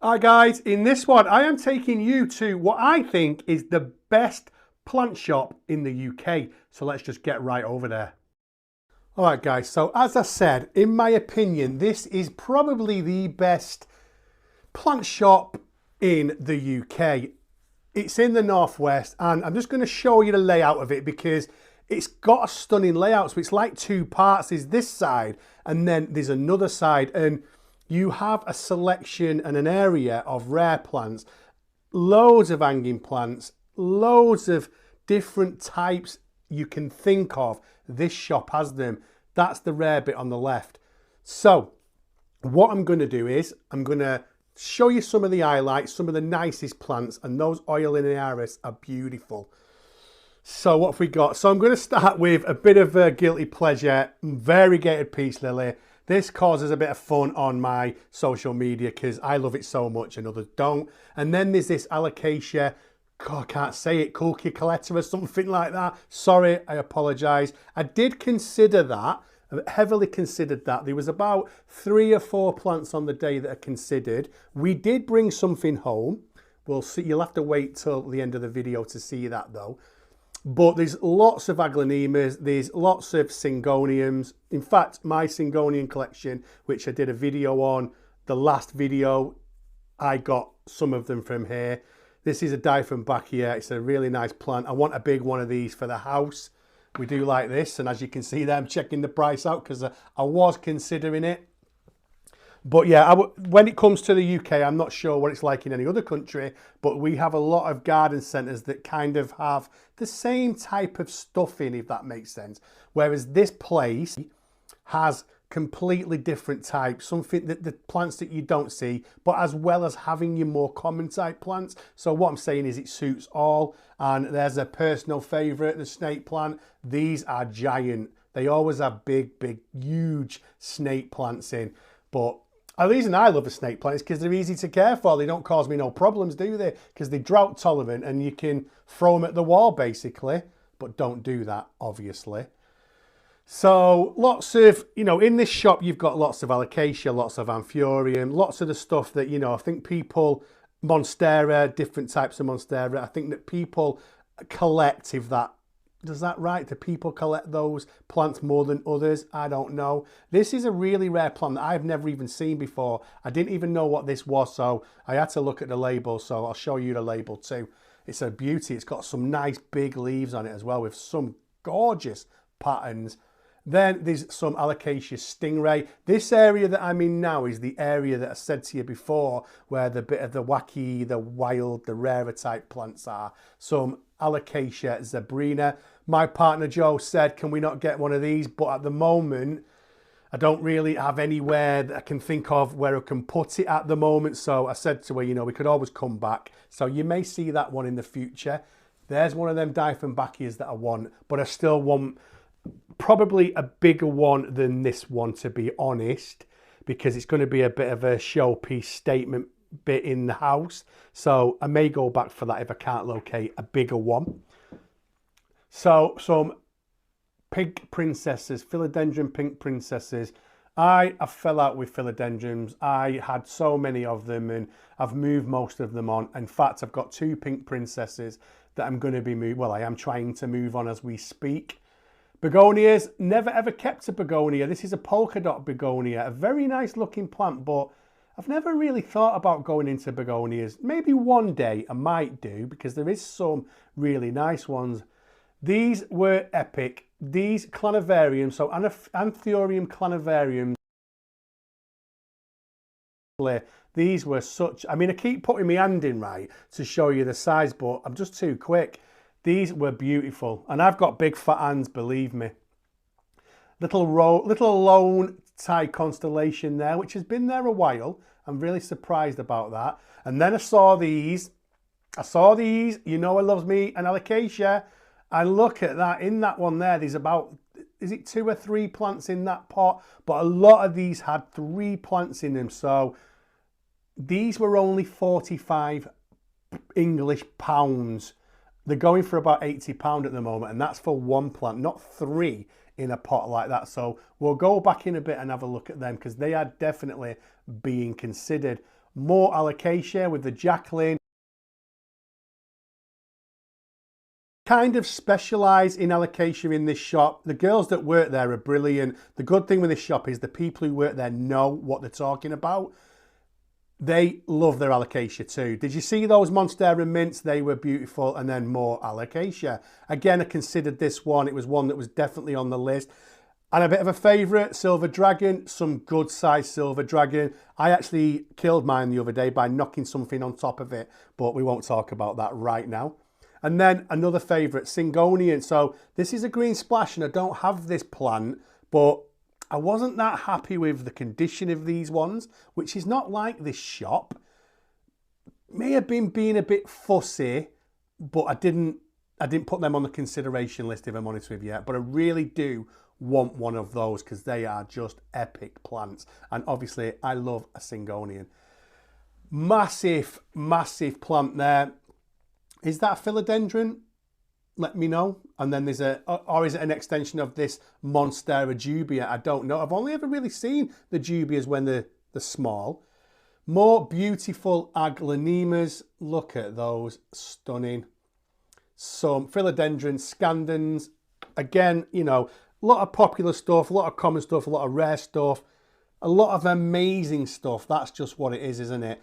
Hi guys, in this one I am taking you to what I think is the best plant shop in the UK. So let's just get right over there. Alright guys, so as I said, in my opinion, this is probably the best plant shop in the UK. It's in the northwest and I'm just going to show you the layout of it because it's got a stunning layout. So it's like two parts. There's this side and then there's another side, and you have a selection and an area of rare plants, loads of hanging plants, loads of different types you can think of. This shop has them. That's the rare bit on the left. So what I'm going to do is I'm going to show you some of the highlights, some of the nicest plants, and those oiliniaris are beautiful. So what have we got? So I'm going to start with a bit of a guilty pleasure, variegated peace lily. This causes a bit of fun on my social media because I love it so much and others don't. And then there's this alocasia, God, I can't say it, coletta or something like that. Sorry, I apologise. I did consider that, heavily considered that. There was about 3 or 4 plants on the day that are considered. We did bring something home. We'll see. You'll have to wait till the end of the video to see that though. But there's lots of aglaonemas, there's lots of syngoniums. In fact, my syngonium collection, which I did a video on, the last video, I got some of them from here. This is a Dieffenbachia. It's a really nice plant. I want a big one of these for the house. We do like this, and as you can see there, I'm checking the price out because I was considering it. But yeah, when it comes to the UK, I'm not sure what it's like in any other country, but we have a lot of garden centres that kind of have the same type of stuff in, if that makes sense. Whereas this place has completely different types, something that the plants that you don't see, but as well as having your more common type plants. So what I'm saying is it suits all. And there's a personal favourite, the snake plant. These are giant. They always have big, huge snake plants in. But the reason I love a snake plant is because they're easy to care for. They don't cause me no problems, do they? Because they're drought tolerant and you can throw them at the wall basically, but don't do that obviously. So lots of, in this shop you've got lots of alocasia, lots of anthurium, lots of the stuff that, I think people, monstera, different types of monstera, I think that people collect, does that right? Do people collect those plants more than others? I don't know. This is a really rare plant that I've never even seen before. I didn't even know what this was, so I had to look at the label, so I'll show you the label too. It's a beauty. It's got some nice big leaves on it as well with some gorgeous patterns. Then there's some alocasia stingray. This area that I'm in now is the area that I said to you before where the bit of the wacky, the wild, the rarer type plants are. Some alocasia zebrina. My partner Joe said, can we not get one of these? But at the moment, I don't really have anywhere that I can think of where I can put it at the moment. So I said to her, we could always come back. So you may see that one in the future. There's one of them Dieffenbachias that I want, but I still want probably a bigger one than this one, to be honest, because it's going to be a bit of a showpiece statement bit in the house. So I may go back for that if I can't locate a bigger one. So some pink princesses, philodendron pink princesses. I fell out with philodendrons. I had so many of them and I've moved most of them on. In fact, I've got 2 pink princesses that I'm going to be I am trying to move on as we speak. Begonias, never ever kept a begonia. This is a polka dot begonia, a very nice looking plant, but I've never really thought about going into begonias. Maybe one day I might do because there is some really nice ones. These were epic. These clanivariums, so anthurium clanivariums, these were such, I keep putting my hand in right to show you the size, but I'm just too quick. These were beautiful, and I've got big fat hands, believe me. Little lone tie constellation there, which has been there a while. I'm really surprised about that. And then I saw these. I loves me an alocasia. And look at that, in that one there, there's about, is it 2 or 3 plants in that pot? But a lot of these had 3 plants in them. So these were only 45 English pounds. They're going for about £80 at the moment, and that's for 1 plant, not 3 in a pot like that. So we'll go back in a bit and have a look at them because they are definitely being considered. more alocasia with the Jacqueline. Kind of specialise in alocasia in this shop. The girls that work there are brilliant. The good thing with this shop is the people who work there know what they're talking about. They love their alocasia too. Did you see those Monstera mints? They were beautiful. And then more alocasia. Again, I considered this one. It was one that was definitely on the list. And a bit of a favourite, Silver Dragon, some good sized Silver Dragon. I actually killed mine the other day by knocking something on top of it, but we won't talk about that right now. And then another favourite, Syngonian. So this is a green splash and I don't have this plant, but I wasn't that happy with the condition of these ones, which is not like this shop. May have been being a bit fussy, but I didn't put them on the consideration list if I'm honest with you. But I really do want one of those because they are just epic plants. And obviously I love a Syngonian. Massive, massive plant there. Is that a philodendron? Let me know. And then there's or is it an extension of this Monstera dubia? I don't know. I've only ever really seen the dubias when they're small. More beautiful aglaonemas. Look at those, stunning. Some philodendrons, scandens. Again, you know, a lot of popular stuff, a lot of common stuff, a lot of rare stuff, a lot of amazing stuff. That's just what it is, isn't it?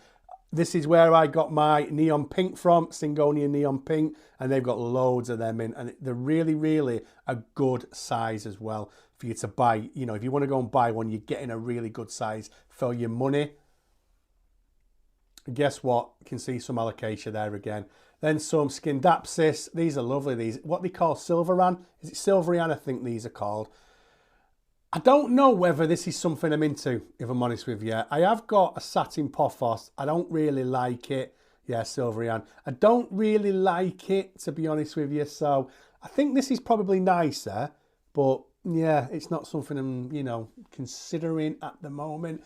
This is where I got my neon pink from, Syngonian neon pink, and they've got loads of them in, and they're really, really a good size as well for you to buy. You know, if you want to go and buy one, you're getting a really good size for your money. And guess what? You can see some alocasia there again. Then some Scindapsus. These are lovely. These, what they call Silveran. Is it Silverian? I think these are called. I don't know whether this is something I'm into, if I'm honest with you. I have got a satin pothos. I don't really like it. Yeah, Silverian. I don't really like it, to be honest with you. So I think this is probably nicer. But yeah, it's not something I'm, you know, considering at the moment.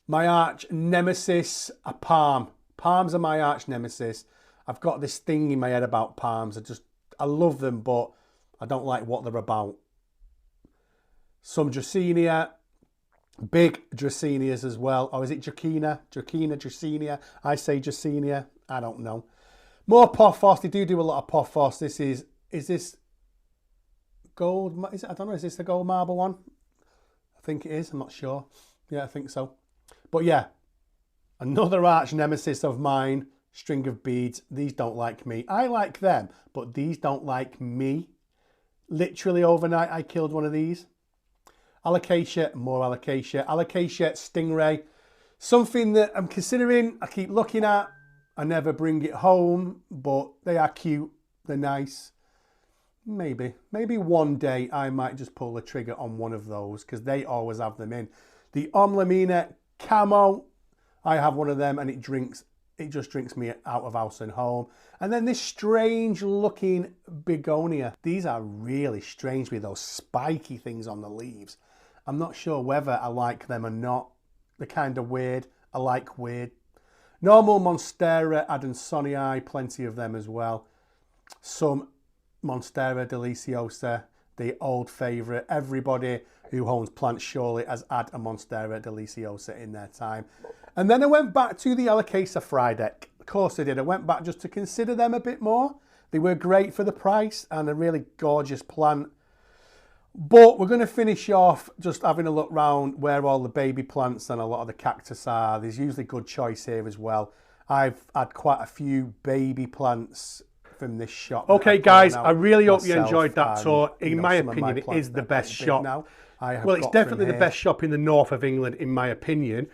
My arch nemesis, a palm. Palms are my arch nemesis. I've got this thing in my head about palms. I love them, but I don't like what they're about. Some Dracaena, big Dracaenas as well. Or is it Dracaena? Dracaena. I say Dracaena. I don't know. More pothos. They do a lot of pothos. This is this gold? Is it, I don't know. Is this the gold marble one? I think it is. I'm not sure. Yeah, I think so. But yeah, another arch nemesis of mine. String of beads. These don't like me. I like them, but these don't like me. Literally overnight, I killed one of these. Alocasia, more alocasia. Alocasia stingray. Something that I'm considering, I keep looking at. I never bring it home, but they are cute. They're nice. Maybe one day I might just pull the trigger on one of those because they always have them in. The Omlamina Camo. I have one of them and it just drinks me out of house and home. And then this strange looking begonia. These are really strange with those spiky things on the leaves. I'm not sure whether I like them or not. They're kind of weird. I like weird. Normal Monstera adansonii, plenty of them as well. Some Monstera deliciosa, the old favourite. Everybody who owns plants surely has had a Monstera deliciosa in their time. And then I went back to the Alocasia Frydek. Of course I did. I went back just to consider them a bit more. They were great for the price and a really gorgeous plant. But we're going to finish off just having a look round where all the baby plants and a lot of the cactus are. There's usually good choice here as well. I've had quite a few baby plants from this shop. Okay guys, I really hope you enjoyed that tour. In my opinion, it is the best shop. Well, it's definitely the best shop in the north of England, in my opinion.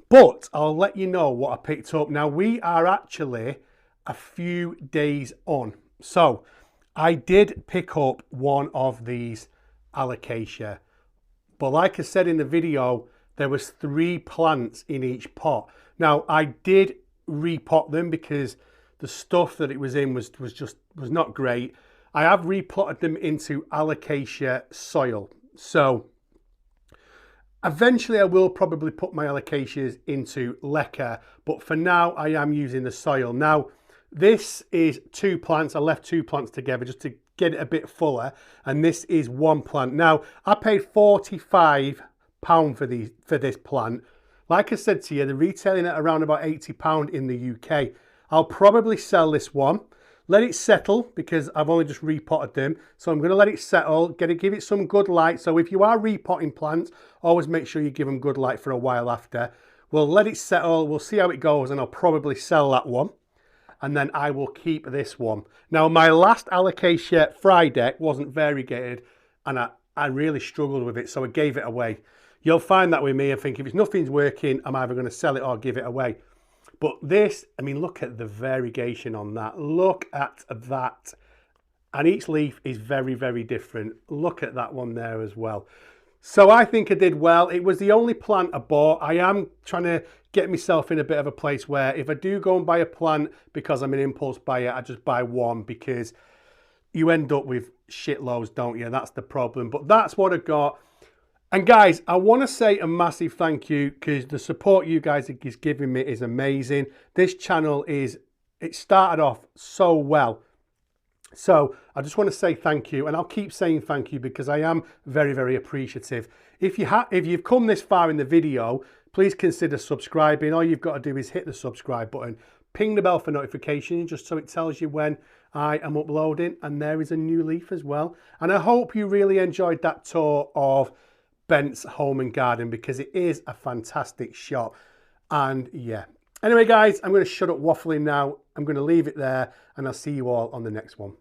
But I'll let you know what I picked up. Now, we are actually a few days on. So I did pick up one of these Alocasia. But like I said in the video, there was 3 plants in each pot. Now, I did repot them because the stuff that it was in was not great. I have repotted them into Alocasia soil. So eventually I will probably put my Alocasias into leca, but for now I am using the soil. Now, this is 2 plants. I left 2 plants together just to get it a bit fuller, and this is 1 plant. Now, I paid £45 for this plant. Like I said to you, they're retailing at around about £80 in the UK. I'll probably sell this one, let it settle because I've only just repotted them. So I'm going to let it settle, give it some good light. So if you are repotting plants, always make sure you give them good light for a while after. We'll let it settle, we'll see how it goes, and I'll probably sell that one. And then I will keep this one. Now, my last Alocasia Friday wasn't variegated, and I really struggled with it, so I gave it away. You'll find that with me. I think if nothing's working, I'm either going to sell it or give it away. But this, I mean, look at the variegation on that. Look at that. And each leaf is very, very different. Look at that one there as well. So I think I did well. It was the only plant I bought. I am trying to get myself in a bit of a place where if I do go and buy a plant because I'm an impulse buyer, I just buy one, because you end up with shitloads, don't you? That's the problem. But that's what I got. And guys, I want to say a massive thank you, because the support you guys are giving me is amazing. This channel it started off so well. So I just want to say thank you, and I'll keep saying thank you because I am very, very appreciative. If you've come this far in the video, please consider subscribing. All you've got to do is hit the subscribe button, ping the bell for notifications, just so it tells you when I am uploading, and there is a new leaf as well. And I hope you really enjoyed that tour of Bent's Home and Garden, because it is a fantastic shop. And yeah, anyway guys, I'm going to shut up waffling now. I'm going to leave it there, and I'll see you all on the next one.